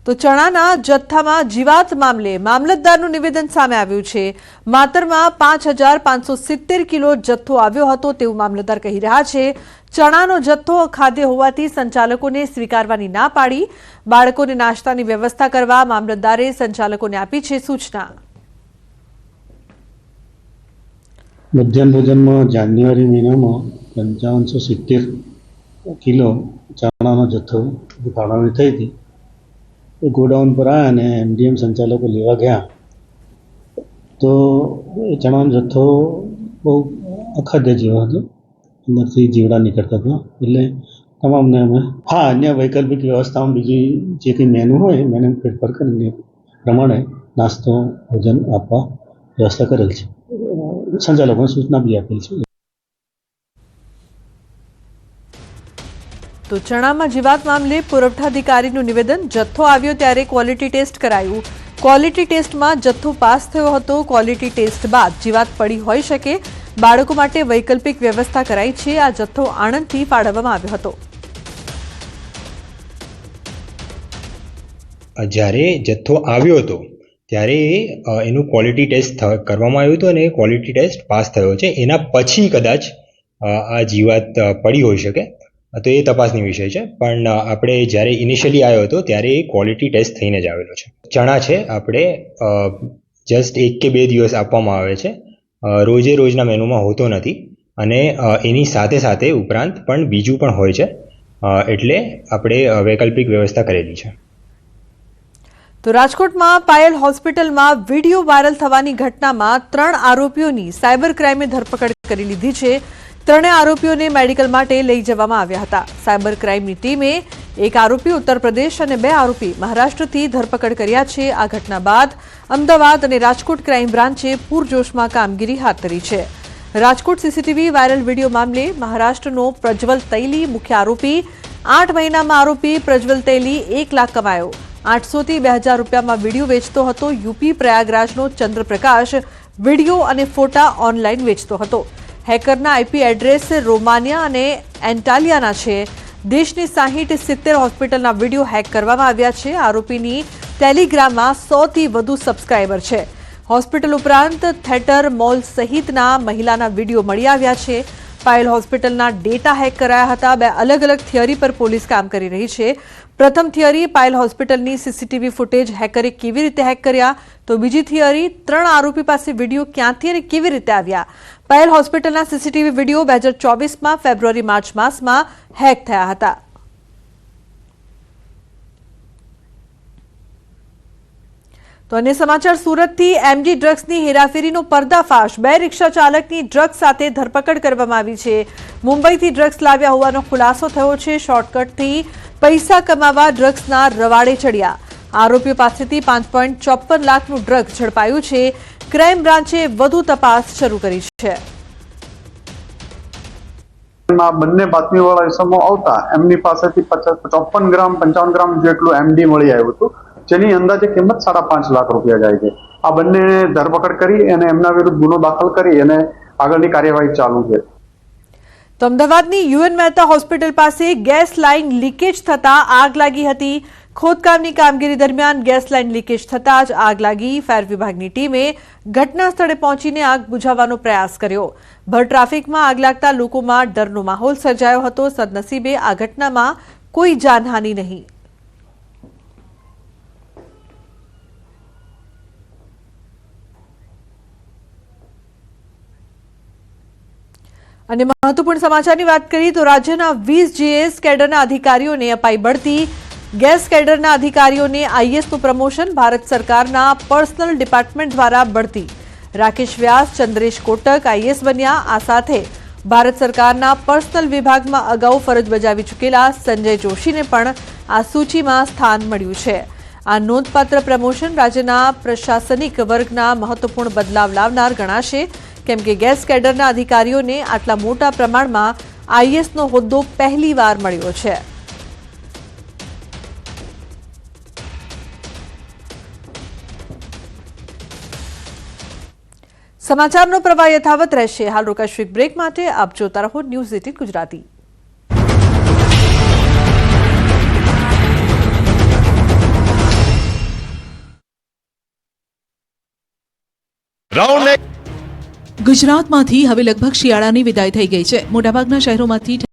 તો ચણાના જથ્થામાં જીવાત મામલે મામલતદારનું નિવેદન સામે આવ્યું છે। માતરમાં 5570 કિલો જથ્થો આવ્યો હતો તેવું મામલતદાર કહી રહ્યા છે। ચણાનો જથ્થો અખાદ્ય હોવાથી સંચાલકોને સ્વીકારવાની ના પાડી બાળકોને નાસ્તાની વ્યવસ્થા કરવા મામલતદારે સંચાલકોને આપી છે સૂચના। મધ્યાહન ભોજનમાં જાન્યુઆરી મહિનામાં 5570 કિલો ચણાનો જથ્થો ફાળવણી થઈ હતી। गोडाउन पर आया ने एमडीएम संचालक को लेवा गया तो चना जत्थो बहुत अखाद्य जीव हतो, अंदर से जीवड़ा निकलता था એટલે તમામને અમે अन्य वैकल्पिक व्यवस्थाओं बीजी जे કંઈ મેનુ હોય મેનુ ફેરફાર કરીને પ્રમાણે નાસ્તો ભોજન આપવા વ્યવસ્થા કરેલ છે। સંચાલકોને સૂચના બી આપેલ છે। तो चणाમાં જીવાત મામલે પુરવઠા અધિકારીનું નિવેદન। જથ્થો આવ્યો ત્યારે ક્વોલિટી ટેસ્ટ કરાયું। ક્વોલિટી ટેસ્ટમાં જથ્થો પાસ થયો હતો। ક્વોલિટી ટેસ્ટ બાદ જીવાત પડી હોઈ શકે। બાળકો માટે વૈકલ્પિક વ્યવસ્થા કરાઈ છે। આ જથ્થો આણંદથી ફાળવવામાં આવ્યો હતો। જ્યારે જથ્થો આવ્યો હતો ત્યારે એનું ક્વોલિટી ટેસ્ટ કરવામાં આવ્યું હતું અને ક્વોલિટી ટેસ્ટ પાસ થયો છે। એના પછી કદાચ આ જીવાત પડી હોઈ શકે તો એ તપાસની વિષય છે, પણ આપણે જ્યારે ઇનિશિયલી આવ્યો હતો ત્યારે એ ક્વોલિટી ટેસ્ટ થઈને જ આવેલો છે। ચણા છે આપણે જસ્ટ 1 કે 2 દિવસ આપવામાં આવે છે, રોજે રોજના મેનુમાં હોતો નથી અને એની સાથે સાથે ઉપરાંત પણ બીજું પણ હોય છે, એટલે આપણે વૈકલ્પિક વ્યવસ્થા કરેલી છે। તો રાજકોટમાં પાયલ હોસ્પિટલમાં વિડીયો વાયરલ થવાની ઘટનામાં 3 આરોપીઓની સાયબર ક્રાઇમે ધરપકડ કરી લીધી છે। 3 આરોપીઓને મેડિકલ માટે લઈ જવામાં આવ્યા હતા। સાયબર ક્રાઇમની ટીમે 1 આરોપી ઉત્તર પ્રદેશ અને 2 આરોપી મહારાષ્ટ્રથી ધરપકડ કર્યા છે। આ ઘટના બાદ અમદાવાદ અને રાજકોટ ક્રાઇમ બ્રાન્ચે પૂરજોશમાં કામગીરી હાથ ધરી છે। રાજકોટ સીસીટીવી વાયરલ વિડીયો મામલે મહારાષ્ટ્રનો પ્રજ્વલ તૈલી મુખ્ય આરોપી। 8 મહિનામાં આરોપી પ્રજ્વલ તૈલી 1 લાખ કમાયો। 800 થી 2000 રૂપિયામાં વિડીયો વેચતો હતો। યુપી પ્રયાગરાજનો ચંદ્રપ્રકાશ વિડીયો અને ફોટા ઓનલાઈન વેચતો હતો। હેકરના આઈપી એડ્રેસ રોમાનિયા અને એન્ટાલિયાના છે। દેશની 60-70 હોસ્પિટલના વિડીયો હેક કરવામાં આવ્યા છે। આરોપીની ટેલિગ્રામમાં 100 થી વધુ સબસ્ક્રાઇબર છે। હોસ્પિટલ ઉપરાંત થિયેટર, મોલ સહિતના મહિલાના વિડીયો મળી આવ્યા છે। પાયલ હોસ્પિટલના ડેટા હેક કરાયા હતા। 2 અલગ અલગ થિયરી પર પોલીસ કામ કરી રહી છે। પ્રથમ થિયરી પાયલ હોસ્પિટલની સીસીટીવી ફૂટેજ હેકરે કેવી રીતે હેક કર્યા, તો બીજી થિયરી 3 આરોપી પાસે વિડીયો ક્યાંથી અને કેવી રીતે આવ્યા। પાયલ હોસ્પિટલના સીસીટીવી વિડીયો 2024માં ફેબ્રુઆરી-માર્ચ માસમાં હેક થયા હતા। તો અન્ય સમાચાર સુરતથી એમડી ડ્રગ્સની હેરાફેરીનો પર્દાફાશ। 2 રિક્ષા ચાલકની ડ્રગ્સ સાથે ધરપકડ કરવામાં આવી છે। મુંબઈથી ડ્રગ્સ લાવ્યા હોવાનો ખુલાસો થયો છે। શોર્ટકટથી પૈસા કમાવા ડ્રગ્સના રવાડે ચડ્યા। આરોપીઓ પાસેથી 5.54 લાખનું ડ્રગ્સ ઝડપાયું છે। ક્રાઇમ બ્રાન્ચે વધુ તપાસ શરૂ કરી છે। બંને બાતમીવાળા ઇસમો આવતા એમની પાસેથી 54 ગ્રામ 55 ગ્રામ જેટલું એમડી મળી આવ્યું હતું, જેની અંદાજે કિંમત 5.5 લાખ રૂપિયા જાય છે। આ બંનેને ધરપકડ કરી અને એમના વિરુદ્ધ ગુનો દાખલ કરી અને આગળની કાર્યવાહી ચાલુ છે। તો અમદાવાદની યુએન મહેતા હોસ્પિટલ પાસે ગેસ લાઇન લીકેજ થતા આગ લાગી હતી। ખોદકામની કામગીરી દરમિયાન ગેસ લાઇન લીકેજ થતા જ આગ લાગી। ફાયર વિભાગની ટીમે ઘટના સ્થળે પહોંચીને આગ બુઝાવવાનો પ્રયાસ કર્યો। ભર ટ્રાફિકમાં આગ લાગતા લોકોમાં ડરનો માહોલ સર્જાયો હતો। સદનસીબે આ ઘટનામાં કોઈ જાનહાનિ નહીં। અને મહત્વપૂર્ણ સમાચારની વાત કરીએ તો રાજ્યના 20 જીએસ કેડરના અધિકારીઓને અપાઈ બઢતી। ગેસ કેડરના અધિકારીઓને આઈએસનું પ્રમોશન। ભારત સરકારના પર્સનલ ડિપાર્ટમેન્ટ દ્વારા બઢતી। રાકેશ વ્યાસ, ચંદ્રેશ કોટક આઈએસ બન્યા। આ સાથે ભારત સરકારના પર્સનલ વિભાગમાં અગાઉ ફરજ બજાવી ચૂકેલા સંજય જોશીને પણ આ સૂચિમાં સ્થાન મળ્યું છે। આ નોંધપાત્ર પ્રમોશન રાજ્યના પ્રશાસનિક વર્ગના મહત્વપૂર્ણ બદલાવ લાવનાર ગણાશે, કેમ કે ગેસ કેડરના અધિકારીઓને આટલા મોટા પ્રમાણમાં આઈએસનો હોદ્દો પહેલીવાર મળ્યો છે। સમાચારનો પ્રવાહ યથાવત રહેશે। હાલ રોકાશું એક બ્રેક માટે। આપ જોતા રહો ન્યૂઝ 18 ગુજરાતી। રાઉન્ડ ગુજરાતમાંથી હવે લગભગ શિયાળાની વિદાય થઈ ગઈ છે. મોટાભાગના શહેરોમાંથી